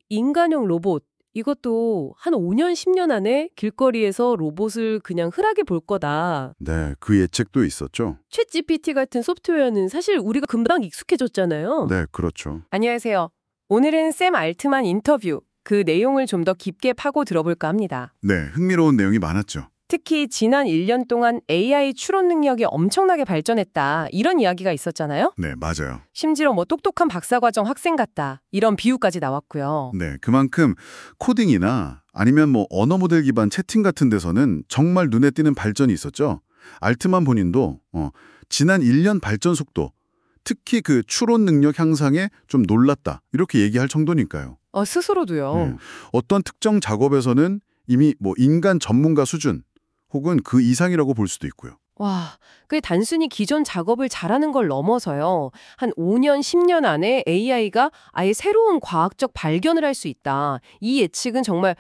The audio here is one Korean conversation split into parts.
인간형 로봇. 이것도 한 5년, 10년 안에 길거리에서 로봇을 그냥 흔하게 볼 거다. 네, 그 예측도 있었죠. 챗 GPT 같은 소프트웨어는 사실 우리가 금방 익숙해졌잖아요. 네, 그렇죠. 안녕하세요. 오늘은 샘 알트만 인터뷰, 그 내용을 좀 더 깊게 파고 들어볼까 합니다. 네, 흥미로운 내용이 많았죠. 특히 지난 1년 동안 AI 추론 능력이 엄청나게 발전했다. 이런 이야기가 있었잖아요. 네, 맞아요. 심지어 뭐 똑똑한 박사과정 학생 같다. 이런 비유까지 나왔고요. 네, 그만큼 코딩이나 아니면 뭐 언어 모델 기반 채팅 같은 데서는 정말 눈에 띄는 발전이 있었죠. 알트만 본인도 지난 1년 발전 속도, 특히 그 추론 능력 향상에 좀 놀랐다. 이렇게 얘기할 정도니까요. 스스로도요. 네. 어떤 특정 작업에서는 이미 뭐 인간 전문가 수준 혹은 그 이상이라고 볼 수도 있고요. 와, 그게 단순히 기존 작업을 잘하는 걸 넘어서요. 한 5년, 10년 안에 AI가 아예 새로운 과학적 발견을 할 수 있다. 이 예측은 정말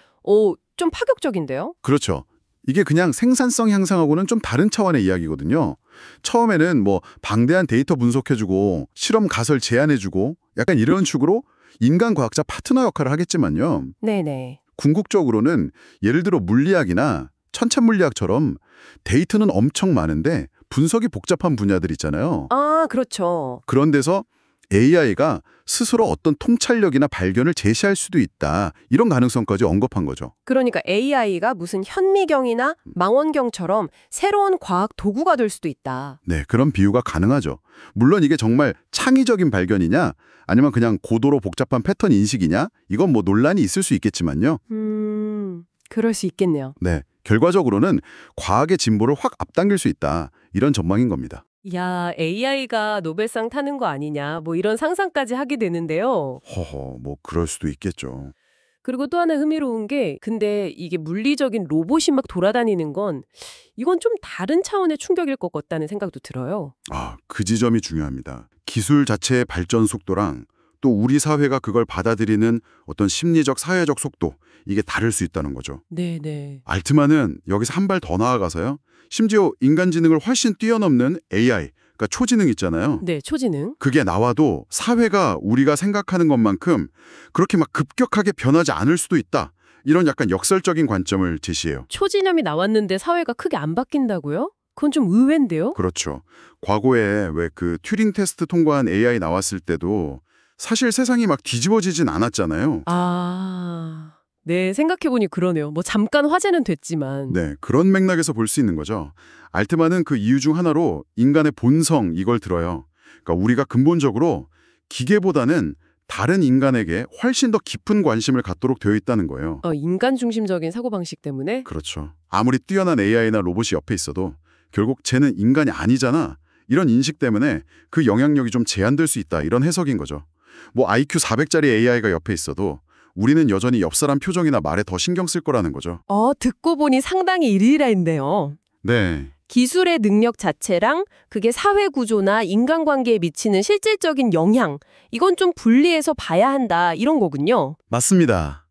좀 파격적인데요? 그렇죠. 이게 그냥 생산성 향상하고는 좀 다른 차원의 이야기거든요. 처음에는 뭐 방대한 데이터 분석해주고 실험 가설 제안해주고 약간 이런 식으로 인간 과학자 파트너 역할을 하겠지만요. 네네. 궁극적으로는 예를 들어 물리학이나 천체물리학처럼 데이터는 엄청 많은데 분석이 복잡한 분야들 있잖아요. 아, 그렇죠. 그런 데서 AI가 스스로 어떤 통찰력이나 발견을 제시할 수도 있다. 이런 가능성까지 언급한 거죠. 그러니까 AI가 무슨 현미경이나 망원경처럼 새로운 과학 도구가 될 수도 있다. 네, 그런 비유가 가능하죠. 물론 이게 정말 창의적인 발견이냐 아니면 그냥 고도로 복잡한 패턴 인식이냐 이건 뭐 논란이 있을 수 있겠지만요. 그럴 수 있겠네요. 네, 결과적으로는 과학의 진보를 확 앞당길 수 있다. 이런 전망인 겁니다. 야, AI가 노벨상 타는 거 아니냐, 뭐 이런 상상까지 하게 되는데요. 허허, 뭐 그럴 수도 있겠죠. 그리고 또 하나 흥미로운 게, 근데 이게 물리적인 로봇이 막 돌아다니는 건 이건 좀 다른 차원의 충격일 것 같다는 생각도 들어요. 아, 그 지점이 중요합니다. 기술 자체의 발전 속도랑 또 우리 사회가 그걸 받아들이는 어떤 심리적, 사회적 속도, 이게 다를 수 있다는 거죠. 네네. 알트만은 여기서 한 발 더 나아가서요. 심지어 인간 지능을 훨씬 뛰어넘는 AI, 그러니까 초지능 있잖아요. 네, 초지능. 그게 나와도 사회가 우리가 생각하는 것만큼 그렇게 막 급격하게 변하지 않을 수도 있다. 이런 약간 역설적인 관점을 제시해요. 초진염이 나왔는데 사회가 크게 안 바뀐다고요? 그건 좀 의외인데요? 그렇죠. 과거에 왜 그 튜링 테스트 통과한 AI 나왔을 때도 사실 세상이 막 뒤집어지진 않았잖아요. 네, 생각해보니 그러네요. 뭐 잠깐 화제는 됐지만. 네, 그런 맥락에서 볼 수 있는 거죠. 알트만은 그 이유 중 하나로 인간의 본성 이걸 들어요. 그러니까 우리가 근본적으로 기계보다는 다른 인간에게 훨씬 더 깊은 관심을 갖도록 되어 있다는 거예요. 인간 중심적인 사고방식 때문에? 그렇죠. 아무리 뛰어난 AI나 로봇이 옆에 있어도 결국 쟤는 인간이 아니잖아. 이런 인식 때문에 그 영향력이 좀 제한될 수 있다. 이런 해석인 거죠. 뭐 IQ 400짜리 AI가 옆에 있어도 우리는 여전히 옆 사람 표정이나 말에 더 신경 쓸 거라는 거죠. 듣고 보니 상당히 일리라인데요. 네. 기술의 능력 자체랑 그게 사회 구조나 인간관계에 미치는 실질적인 영향, 이건 좀 분리해서 봐야 한다, 이런 거군요. 맞습니다.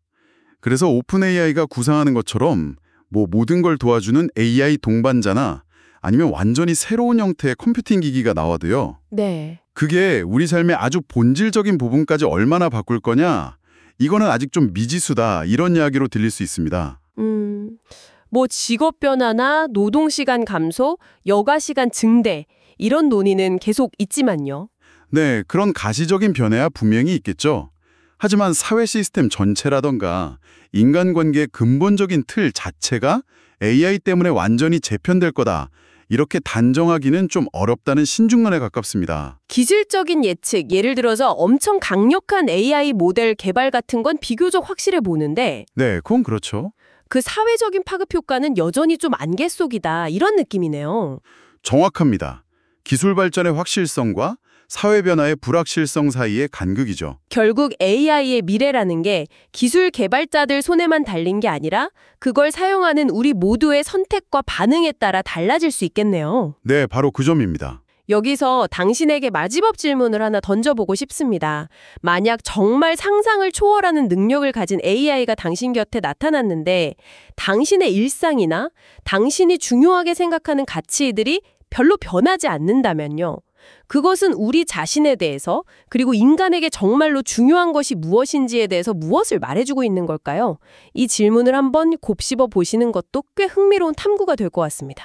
그래서 오픈 AI가 구상하는 것처럼 뭐 모든 걸 도와주는 AI 동반자나 아니면 완전히 새로운 형태의 컴퓨팅 기기가 나와도요. 네. 그게 우리 삶의 아주 본질적인 부분까지 얼마나 바꿀 거냐? 이거는 아직 좀 미지수다. 이런 이야기로 들릴 수 있습니다. 뭐 직업 변화나 노동시간 감소, 여가시간 증대, 이런 논의는 계속 있지만요. 네, 그런 가시적인 변화야 분명히 있겠죠. 하지만 사회 시스템 전체라던가 인간관계의 근본적인 틀 자체가 AI 때문에 완전히 재편될 거다. 이렇게 단정하기는 좀 어렵다는 신중론에 가깝습니다. 기술적인 예측, 예를 들어서 엄청 강력한 AI 모델 개발 같은 건 비교적 확실해 보는데 네, 그건 그렇죠. 그 사회적인 파급 효과는 여전히 좀 안개 속이다, 이런 느낌이네요. 정확합니다. 기술 발전의 확실성과 사회 변화의 불확실성 사이의 간극이죠. 결국 AI의 미래라는 게 기술 개발자들 손에만 달린 게 아니라 그걸 사용하는 우리 모두의 선택과 반응에 따라 달라질 수 있겠네요. 네, 바로 그 점입니다. 여기서 당신에게 마지막 질문을 하나 던져보고 싶습니다. 만약 정말 상상을 초월하는 능력을 가진 AI가 당신 곁에 나타났는데 당신의 일상이나 당신이 중요하게 생각하는 가치들이 별로 변하지 않는다면요. 그것은 우리 자신에 대해서, 그리고 인간에게 정말로 중요한 것이 무엇인지에 대해서 무엇을 말해주고 있는 걸까요? 이 질문을 한번 곱씹어 보시는 것도 꽤 흥미로운 탐구가 될 것 같습니다.